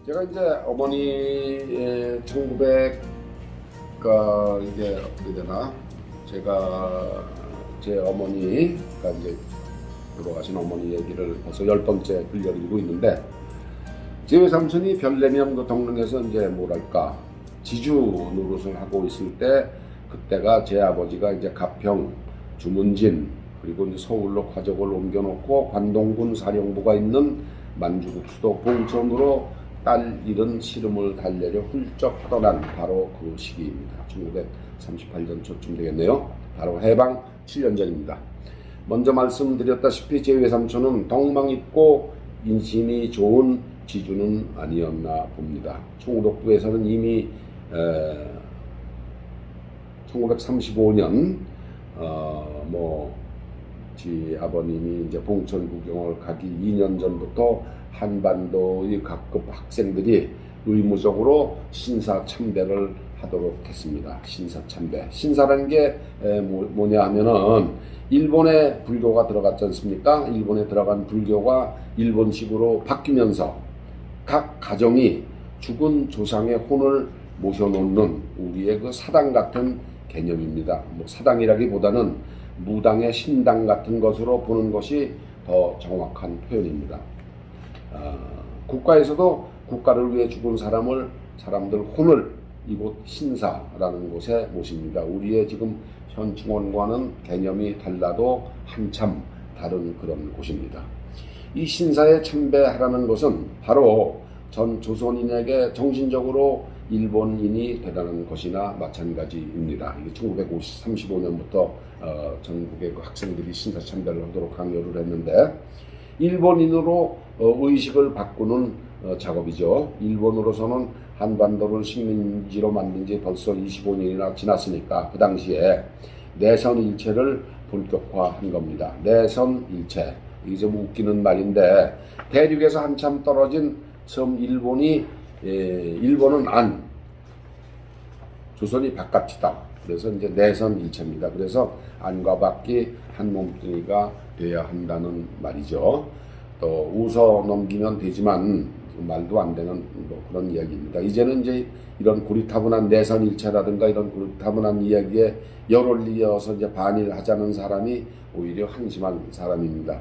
제가 이제 어머니 1900가 이게 어떻게 되나? 제가 제 어머니가 이제 돌아가신 어머니 얘기를 벌써 10번째 들려드리고 있는데, 제 외삼촌이 별내면 그 덕릉에서 이제 뭐랄까 지주 노릇을 하고 있을 때, 그때가 제 아버지가 이제 가평, 주문진, 그리고 이제 서울로 가족을 옮겨놓고 관동군 사령부가 있는 만주국 수도 봉천으로 딸 잃은 시름을 달래려 훌쩍 떠난 바로 그 시기입니다. 1938년 초쯤 되겠네요. 바로 해방 7년 전입니다. 먼저 말씀드렸다시피 제 외삼촌은 덕망 있고 인심이 좋은 지주는 아니었나 봅니다. 충북북에서는 이미 1935년 지 아버님이 이제 봉천 구경을 가기 2년 전부터 한반도의 각급 학생들이 의무적으로 신사 참배를 하도록 했습니다. 신사 참배. 신사라는 게 뭐냐 하면은 일본에 불교가 들어갔지 않습니까? 일본에 들어간 불교가 일본식으로 바뀌면서 각 가정이 죽은 조상의 혼을 모셔놓는 우리의 그 사당 같은 개념입니다. 사당이라기보다는 무당의 신당 같은 것으로 보는 것이 더 정확한 표현입니다. 국가에서도 국가를 위해 죽은 사람들 혼을 이곳 신사라는 곳에 모십니다. 우리의 지금 현 증원과는 개념이 달라도 한참 다른 그런 곳입니다. 이 신사에 참배하라는 것은 바로 전 조선인에게 정신적으로 일본인이 되라는 것이나 마찬가지입니다. 이게 1935년부터 전국의 학생들이 신사 참배를 하도록 강요를 했는데, 일본인으로 의식을 바꾸는 작업이죠. 일본으로서는 한반도를 식민지로 만든 지 벌써 25년이나 지났으니까 그 당시에 내선일체를 본격화한 겁니다. 내선일체. 이게 좀 웃기는 말인데, 대륙에서 한참 떨어진 섬 일본은 안, 조선이 바깥이다. 그래서 이제 내선일체입니다. 그래서 안과 밖이 한 몸뚱이가 돼야 한다는 말이죠. 또 웃어 넘기면 되지만 말도 안 되는 그런 이야기입니다. 이제는 이제 이런 고리타분한 내선일체라든가 이런 고리타분한 이야기에 열올리어서 이제 반일하자는 사람이 오히려 한심한 사람입니다.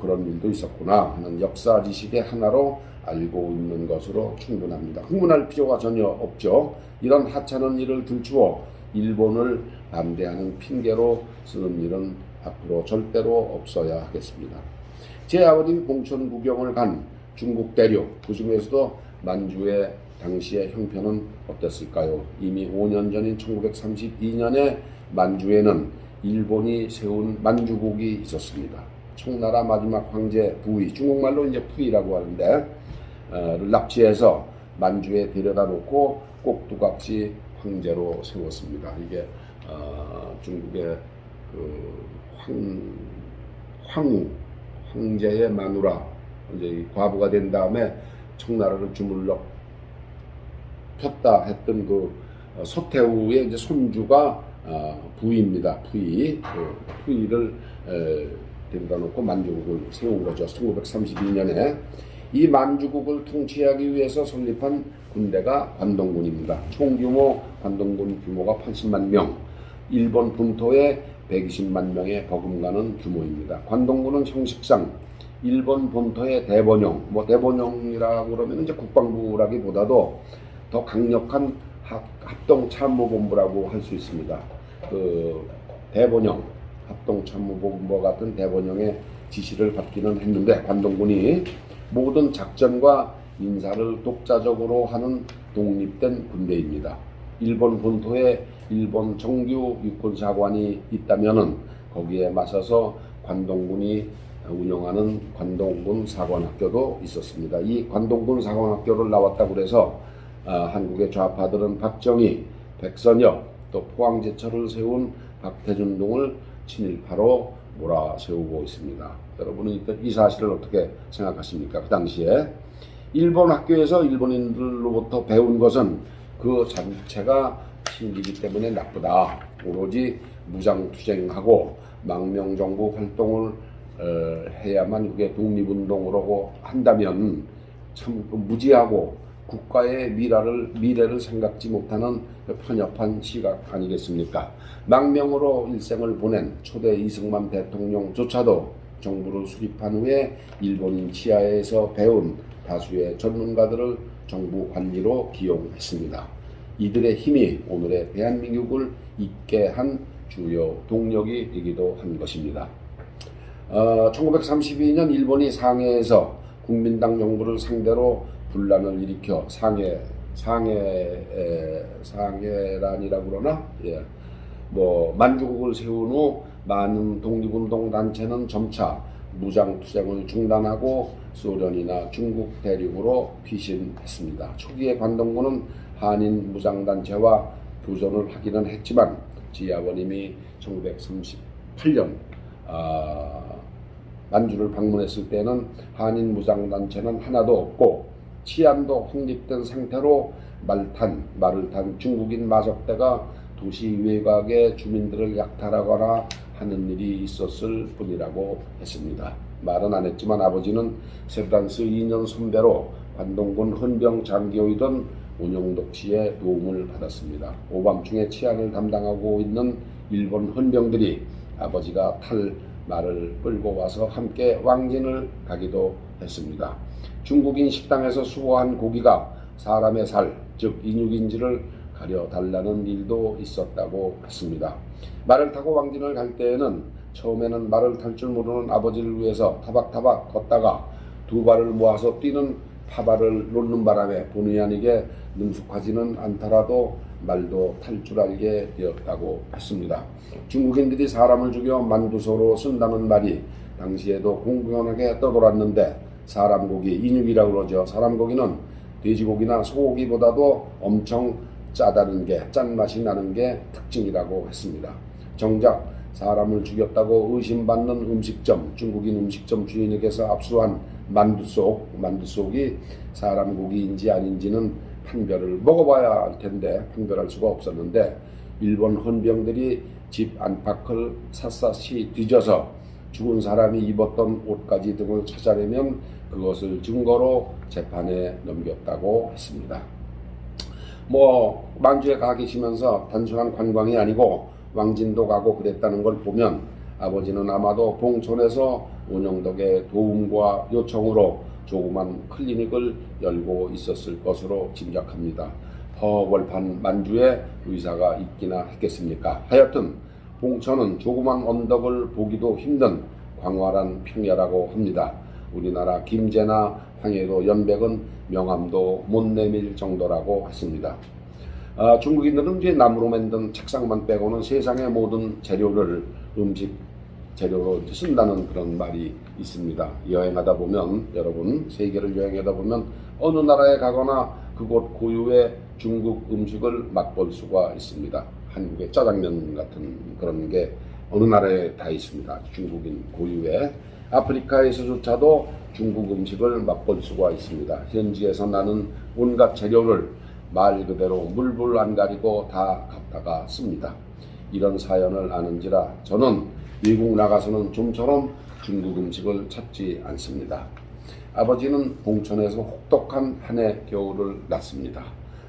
그런 일도 있었구나 하는 역사 지식의 하나로 알고 있는 것으로 충분합니다. 흥분할 필요가 전혀 없죠. 이런 하찮은 일을 들추어 일본을 반대하는 핑계로 쓰는 일은 앞으로 절대로 없어야 하겠습니다. 제 아버님이 봉천 구경을 간 중국 대륙, 그 중에서도 만주의 당시의 형편은 어땠을까요? 이미 5년 전인 1932년에 만주에는 일본이 세운 만주국이 있었습니다. 청나라 마지막 황제 부의, 중국말로 이제 푸이라고 하는데, 를 납치해서 만주에 데려다 놓고 꼭두각시 황제로 세웠습니다. 이게 중국의 그 황제의 마누라, 이제 과부가 된 다음에 청나라를 주물럭 폈다 했던 그 서태후의 이제 손주가 부의입니다. 부의를 데려다 놓고 만주국을 세운 거죠. 1932년에 이 만주국을 통치하기 위해서 설립한 군대가 관동군입니다. 총규모 관동군 규모가 80만 명, 일본 본토에 120만 명의 버금가는 규모입니다. 관동군은 형식상 일본 본토의 대본영, 대본영이라고 그러면 이제 국방부라기보다도 더 강력한 합동참모본부라고 할 수 있습니다. 그 대본영, 합동참모본부 같은 대본영의 지시를 받기는 했는데, 관동군이 모든 작전과 인사를 독자적으로 하는 독립된 군대입니다. 일본 본토에 일본 정규 육군사관이 있다면은 거기에 맞서서 관동군이 운영하는 관동군 사관학교도 있었습니다. 이 관동군 사관학교를 나왔다고 그래서 한국의 좌파들은 박정희, 백선엽, 또 포항제철을 세운 박태준 등을 친일파로 몰아세우고 있습니다. 여러분은 이 사실을 어떻게 생각하십니까? 그 당시에 일본 학교에서 일본인들로부터 배운 것은 그 자체가 신기이기 때문에 나쁘다. 오로지 무장투쟁하고 망명정부 활동을 해야만 그게 독립운동으로 한다면 참 무지하고 국가의 미래를 생각지 못하는 편협한 시각 아니겠습니까? 망명으로 일생을 보낸 초대 이승만 대통령조차도 정부를 수립한 후에 일본인 치하에서 배운 다수의 전문가들을 정부 관리로 기용했습니다. 이들의 힘이 오늘의 대한민국을 있게 한 주요 동력이 되기도 한 것입니다. 1932년 일본이 상해에서 국민당 정부를 상대로 분란을 일으켜 상해란이라고 그러나 만주국을 세운 후 많은 독립운동 단체는 점차 무장투쟁을 중단하고 소련이나 중국 대륙으로 피신했습니다. 초기에 관동군은 한인 무장단체와 교전을 하기는 했지만 제 아버님이 1938년 만주를 방문했을 때는 한인 무장단체는 하나도 없고 치안도 확립된 상태로 말을 탄 중국인 마적대가 도시 외곽의 주민들을 약탈하거나 하는 일이 있었을 뿐이라고 했습니다. 말은 안 했지만 아버지는 세브란스 2년 선배로 관동군 헌병 장교이던 운영독 씨의 도움을 받았습니다. 오밤중에 치안을 담당하고 있는 일본 헌병들이 아버지가 탈 말을 끌고 와서 함께 왕진을 가기도 했습니다. 중국인 식당에서 수거한 고기가 사람의 살, 즉 인육인지를 가려달라는 일도 있었다고 했습니다. 말을 타고 왕진을 갈 때에는 처음에는 말을 탈 줄 모르는 아버지를 위해서 타박타박 걷다가 두 발을 모아서 뛰는 파발을 놓는 바람에 본의 아니게 능숙하지는 않더라도 말도 탈 줄 알게 되었다고 했습니다. 중국인들이 사람을 죽여 만두소로 쓴다는 말이 당시에도 공공연하게 떠돌았는데 사람 고기, 인육이라고 그러죠. 사람 고기는 돼지고기나 소고기보다도 엄청 짠맛이 나는 게 특징이라고 했습니다. 정작 사람을 죽였다고 의심받는 음식점, 중국인 음식점 주인에게서 압수한 만두속이 사람 고기인지 아닌지는 판별을 먹어봐야 할 텐데 판별할 수가 없었는데 일본 헌병들이 집 안팎을 샅샅이 뒤져서 죽은 사람이 입었던 옷가지 등을 찾아내면 그것을 증거로 재판에 넘겼다고 했습니다. 만주에 가 계시면서 단순한 관광이 아니고 왕진도 가고 그랬다는 걸 보면 아버지는 아마도 봉천에서 운영덕의 도움과 요청으로 조그만 클리닉을 열고 있었을 것으로 짐작합니다. 허벌판 만주에 의사가 있기나 했겠습니까? 하여튼 봉천은 조그만 언덕을 보기도 힘든 광활한 평야라고 합니다. 우리나라 김제나 황해도 연백은 명함도 못 내밀 정도라고 했습니다. 중국인들은 이제 나무로 만든 책상만 빼고는 세상의 모든 재료를 음식 재료로 쓴다는 그런 말이 있습니다. 여행하다 보면 여러분 세계를 여행하다 보면 어느 나라에 가거나 그곳 고유의 중국 음식을 맛볼 수가 있습니다. 한국의 짜장면 같은 그런 게 어느 나라에 다 있습니다. 중국인 고유의 아프리카에서조차도 중국 음식을 맛볼 수가 있습니다. 현지에서 나는 온갖 재료를 말 그대로 물불 안 가리고 다 갖다가 씁니다. 이런 사연을 아는지라 저는 미국 나가서는 좀처럼 중국 음식을 찾지 않습니다. 아버지는 봉천에서 혹독한 한 해 겨울을 났습니다.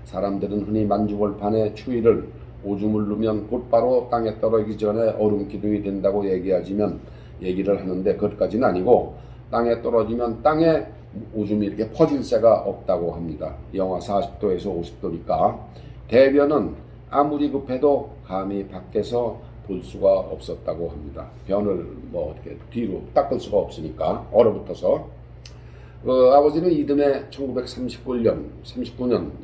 사람들은 흔히 만주벌판의 추위를 오줌을 누면 곧바로 땅에 떨어지기 전에 얼음 기둥이 된다고 얘기를 하는데 그것까지는 아니고 땅에 떨어지면 땅에 오줌이 이렇게 퍼질 새가 없다고 합니다. 영하 40도에서 50도니까 대변은 아무리 급해도 감히 밖에서 볼 수가 없었다고 합니다. 변을 어떻게 뒤로 닦을 수가 없으니까 얼어붙어서 아버지는 이듬해 1939년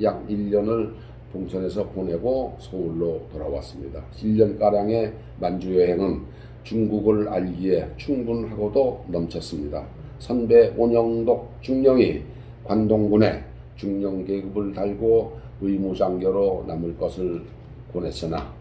약 1년을 봉천에서 보내고 서울로 돌아왔습니다. 1년가량의 만주 여행은 중국을 알기에 충분하고도 넘쳤습니다. 선배 온영독 중령이 관동군에 중령 계급을 달고 의무장교로 남을 것을 권했으나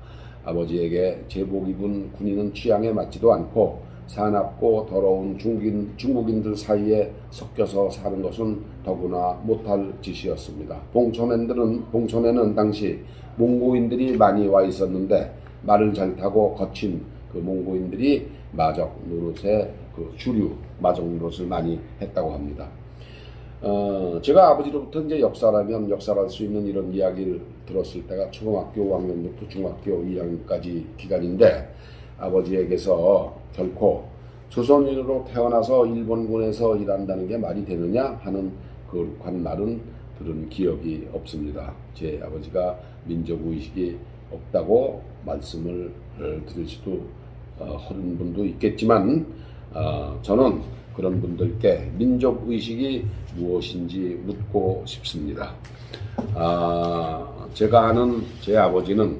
아버지에게 제복 입은 군인은 취향에 맞지도 않고 사납고 더러운 중국인들 사이에 섞여서 사는 것은 더구나 못할 짓이었습니다. 봉천에는 당시 몽고인들이 많이 와 있었는데 말을 잘 타고 거친 그 몽고인들이 마적 노릇의 그 주류 마적 노릇을 많이 했다고 합니다. 제가 아버지로부터 이제 역사라면 역사를 할 수 있는 이런 이야기를 들었을 때가 초등학교 5학년부터 중학교 2학년까지 기간인데, 아버지에게서 결코 조선인으로 태어나서 일본군에서 일한다는 게 말이 되느냐 하는 그런 말은 들은 기억이 없습니다. 제 아버지가 민족의식이 없다고 말씀을 드릴지도 하는 분도 있겠지만, 저는 그런 분들께 민족의식이 무엇인지 묻고 싶습니다. 제가 아는 제 아버지는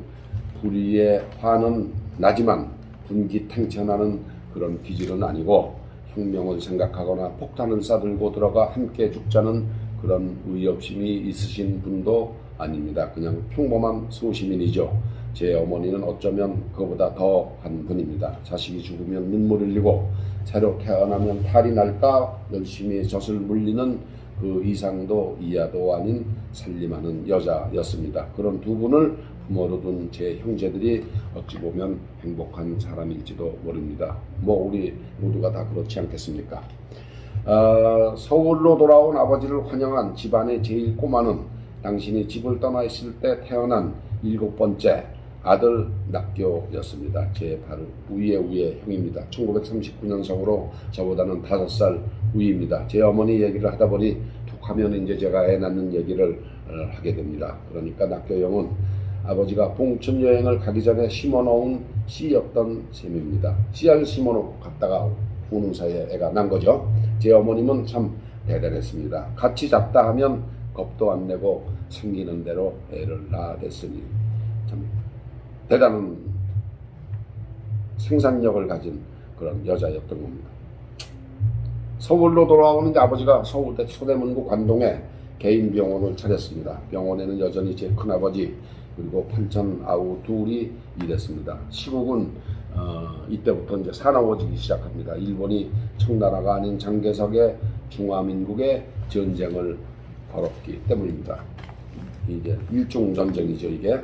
불의의 화는 나지만 분기탱천하는 그런 기질은 아니고, 혁명을 생각하거나 폭탄을 싸들고 들어가 함께 죽자는 그런 의협심이 있으신 분도 아닙니다. 그냥 평범한 소시민이죠. 제 어머니는 어쩌면 그보다 더한 분입니다. 자식이 죽으면 눈물 흘리고 새로 태어나면 탈이 날까 열심히 젖을 물리는 그 이상도 이하도 아닌 살림하는 여자였습니다. 그런 두 분을 부모로 둔 제 형제들이 어찌 보면 행복한 사람일지도 모릅니다. 뭐 우리 모두가 다 그렇지 않겠습니까? 서울로 돌아온 아버지를 환영한 집안의 제일 꼬마는 당신이 집을 떠나 있을 때 태어난 7번째 아들 낙교였습니다. 제 바로 우의 형입니다. 1939년생으로 저보다는 5살 위입니다. 제 어머니 얘기를 하다 보니 툭 하면 이제 제가 애 낳는 얘기를 하게 됩니다. 그러니까 낙교 형은 아버지가 봉천 여행을 가기 전에 심어놓은 씨였던 셈입니다. 씨알 심어놓고 갔다가 우는 사이에 애가 난 거죠. 제 어머님은 참 대단했습니다. 같이 잤다 하면 겁도 안 내고 생기는 대로 애를 낳아댔으니 참 대단한 생산력을 가진 그런 여자였던 겁니다. 서울로 돌아오는 아버지가 서울대 서대문구 관동에 개인 병원을 차렸습니다. 병원에는 여전히 제 큰아버지 그리고 팔촌 아우 둘이 일했습니다. 시국은 이때부터 이제 사나워지기 시작합니다. 일본이 청나라가 아닌 장개석의 중화민국에 전쟁을 벌였기 때문입니다. 이제 일중 전쟁이죠. 이게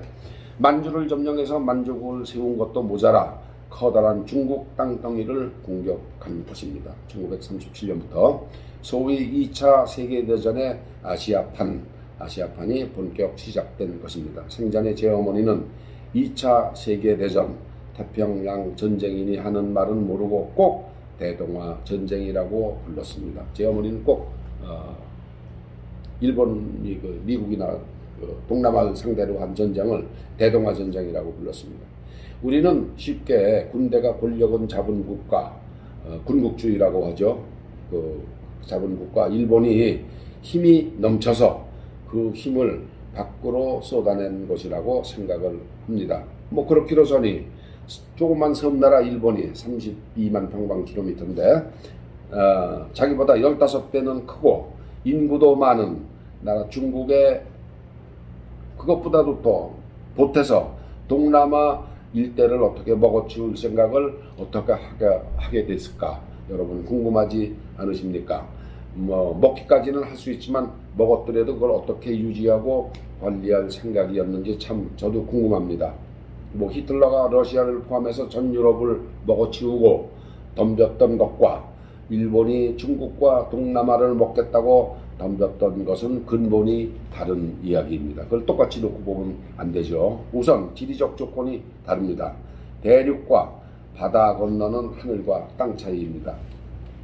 만주를 점령해서 만주국을 세운 것도 모자라 커다란 중국 땅덩이를 공격한 것입니다. 1937년부터 소위 2차 세계대전의 아시아판이 본격 시작된 것입니다. 생전에 제 어머니는 2차 세계대전, 태평양 전쟁이니 하는 말은 모르고 꼭 대동아 전쟁이라고 불렀습니다. 제 어머니는 꼭 일본이 미국이나 동남아를 상대로 한 전쟁을 대동아 전쟁이라고 불렀습니다. 우리는 쉽게 군대가 권력은 잡은 국가, 군국주의라고 하죠. 그 잡은 국가 일본이 힘이 넘쳐서 그 힘을 밖으로 쏟아낸 것이라고 생각을 합니다. 뭐 그렇기로서니 조그만 섬나라 일본이 32만 평방킬로미터인데 자기보다 15배는 크고 인구도 많은 나라 중국에 그것보다도 더 보태서 동남아 일대를 어떻게 먹어치울 생각을 어떻게 하게 됐을까? 여러분 궁금하지 않으십니까? 뭐 먹기까지는 할 수 있지만 먹었더라도 그걸 어떻게 유지하고 관리할 생각이었는지 참 저도 궁금합니다. 뭐 히틀러가 러시아를 포함해서 전 유럽을 먹어치우고 덤볐던 것과 일본이 중국과 동남아를 먹겠다고 덤볐던 것은 근본이 다른 이야기입니다. 그걸 똑같이 놓고 보면 안 되죠. 우선 지리적 조건이 다릅니다. 대륙과 바다 건너는 하늘과 땅 차이입니다.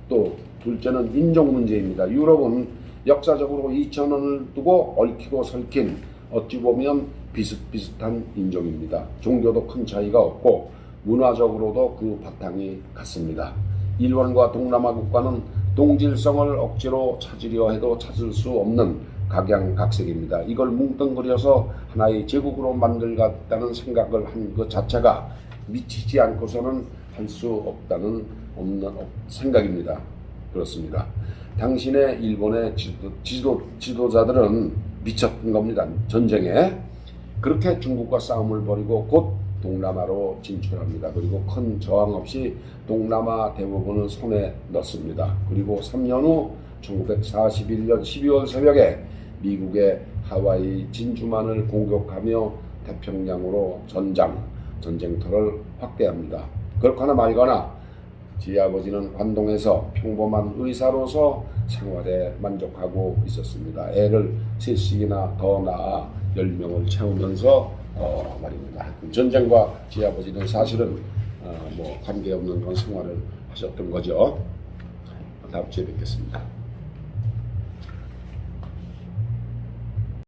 또 둘째는 인종 문제입니다. 유럽은 역사적으로 2000년을 두고 얽히고 설킨 어찌 보면 비슷비슷한 인종입니다. 종교도 큰 차이가 없고 문화적으로도 그 바탕이 같습니다. 일본과 동남아 국가는 동질성을 억지로 찾으려 해도 찾을 수 없는 각양각색입니다. 이걸 뭉뚱그려서 하나의 제국으로 만들겠다는 생각을 한 것 자체가 미치지 않고서는 할 수 없는 생각입니다. 그렇습니다. 당신의 일본의 지도자들은 미쳤던 겁니다. 전쟁에. 그렇게 중국과 싸움을 벌이고 곧 동남아로 진출합니다. 그리고 큰 저항 없이 동남아 대부분을 손에 넣습니다. 그리고 3년 후 1941년 12월 새벽에 미국의 하와이 진주만을 공격하며 태평양으로 전쟁터를 확대합니다. 그렇거나 말거나 제 아버지는 관동에서 평범한 의사로서 생활에 만족하고 있었습니다. 애를 셋씩이나 더 낳아 10명을 채우면서 말입니다. 전쟁과 제 아버지는 사실은 뭐 관계없는 그런 생활을 하셨던 거죠. 다음 주에 뵙겠습니다.